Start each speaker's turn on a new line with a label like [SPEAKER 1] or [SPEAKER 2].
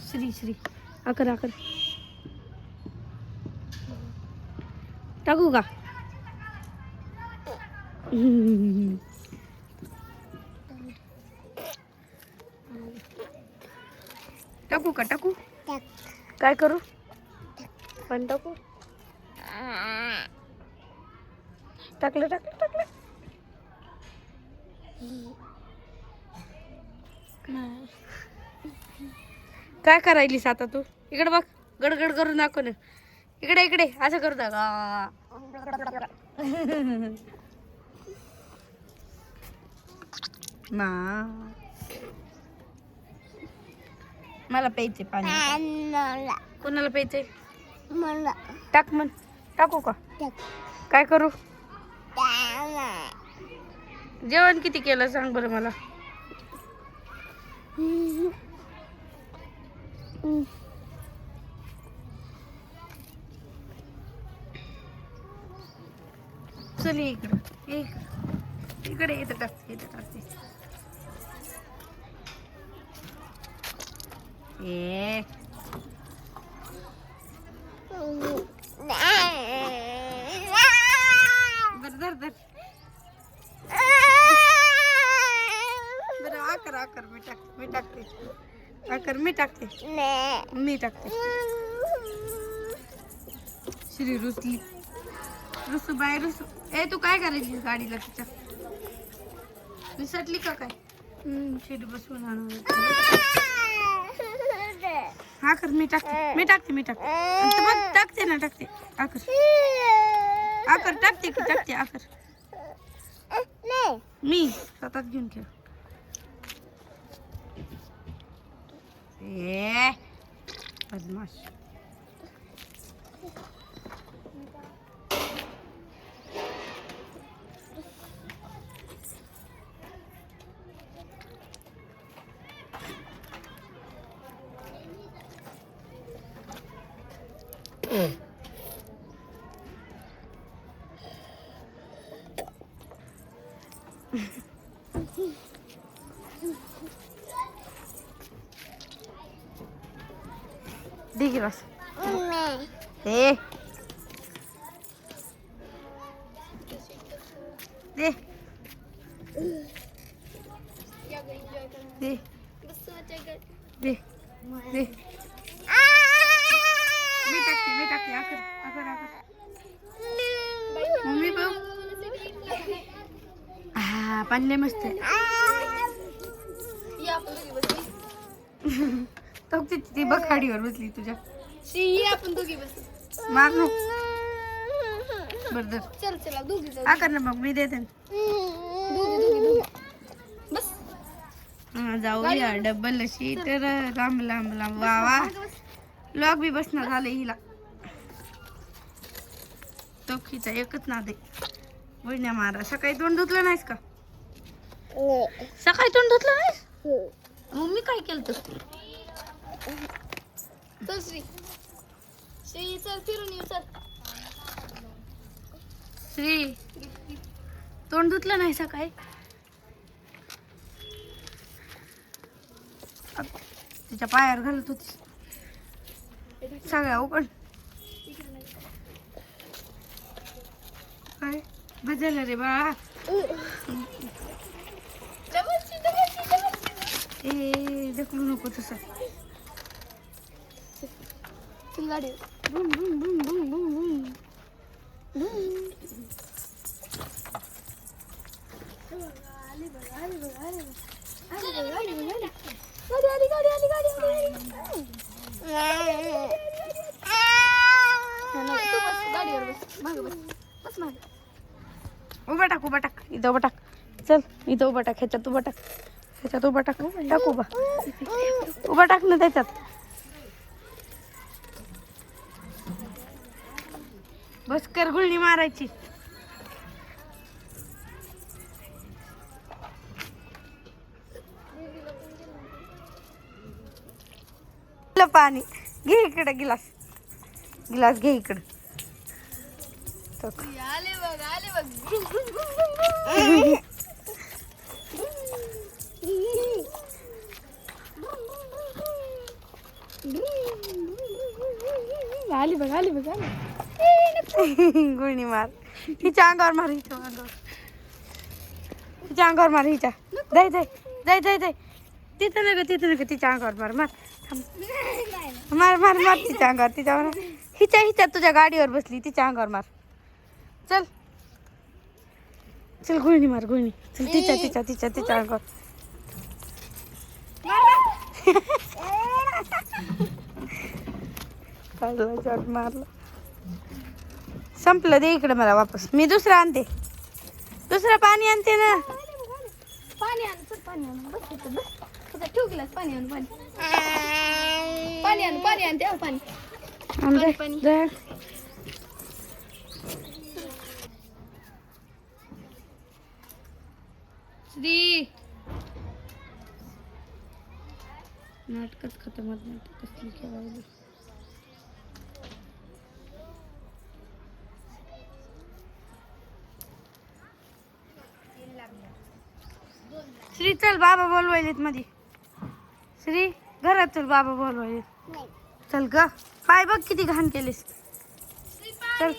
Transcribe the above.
[SPEAKER 1] श्री श्री आकर आकर टाकू का? टाकू का? टाकू काय करू? पण टाकू. टाकलं टाकलं टाकलं. काय करायलीस आता तू? इकडे बघ, गडगड करून दाखव ना. इकडे इकडे असं करू का? मला प्यायचे पाणी. कोणाला प्यायचे? टाक म्हण. टाकू का? काय करू? जेवण किती केलं सांग बरं मला. चल इकडे इकडे इथं टाकते इथं टाकते. धर धर बरं आकर आकर मी टाकते आकर मी टाकते. श्री रुसली रुसू बाय रुसू. ए तू काय करायची गाडीला तिच्या? विसरली का काय? शिडी बसवून आणणार. हा कर मी टाकते टाकते ना टाकते आकर टाकते की टाकते आकर. मी स्वतःच घेऊन खेळ. बदमाश. दे गिलास. दे दे दे दे दे. मी टाकते आकर मम्मी बघ. हा पाणी मस्त आहे. ती बघ खाडीवर बसली तुझ्या. आपण दोघी बसू. मार नो बरं चल चला दोघी जाऊ. आकर ना मग मी देते. बस जाऊया डबल शीट लांब लांब लांब. वा वा लॉक बी बसणार झालं हिला. टोकीचा एकच ना दे. वहिन्या मारा. सकाळी तोंड धुतलं नाहीस का? सकाळी तोंड धुतलं नाहीस? मग मी काय केलं तर? चल श्री चल फिरून येऊ चल. श्री तोंड धुतलं नाही सकाळी? तिच्या पायावर घालत होतीस सगळ्या उघड. काय बजायला रे बाळा. ए ढकलू नको तसं. गाडी boom boom boom boom boom boom. उभा टाक इथं उभा टाक. चल इथं उभा टाक. ह्याच्यात उभा टाक. उभा टाक ना त्याच्यात. बस कर गुळणी मारायची. पाणी घे इकडे. गिलास घे इकडे. आले बघ.
[SPEAKER 2] आली बघ आली बघ आली.
[SPEAKER 1] गुळणी मार हिच्या अंगावर मार हिच्या अंगावर मार हिच्या जाय जाय जाय जाय जाय तिथं नका तिच्या अंगावर मार मार थांब. मार मार मार तिच्या अंगावर तिच्यावर हिच्या तुझ्या गाडीवर बसली तिच्या अंगावर मार चल चल गुळणी मार गुळणी चल तिच्या अंगावर मारलं संपलं दे इकडे मला वापस मी दुसरं आणते दुसरं पाणी आणते ना
[SPEAKER 2] पाणी आण चल पाणी आण बस इथं बस तुझा ठेव ग्लास पाणी आण पाणी आण तेव्हा पाणी
[SPEAKER 1] आण दे. श्री नाटकच खतम होत नाही कसली खेळायला श्री चल बाबा बोलवायलेत मध्ये श्री घरात चल बाबा बोलवायलेत चल ग पाय बघ किती घाण केलीस चल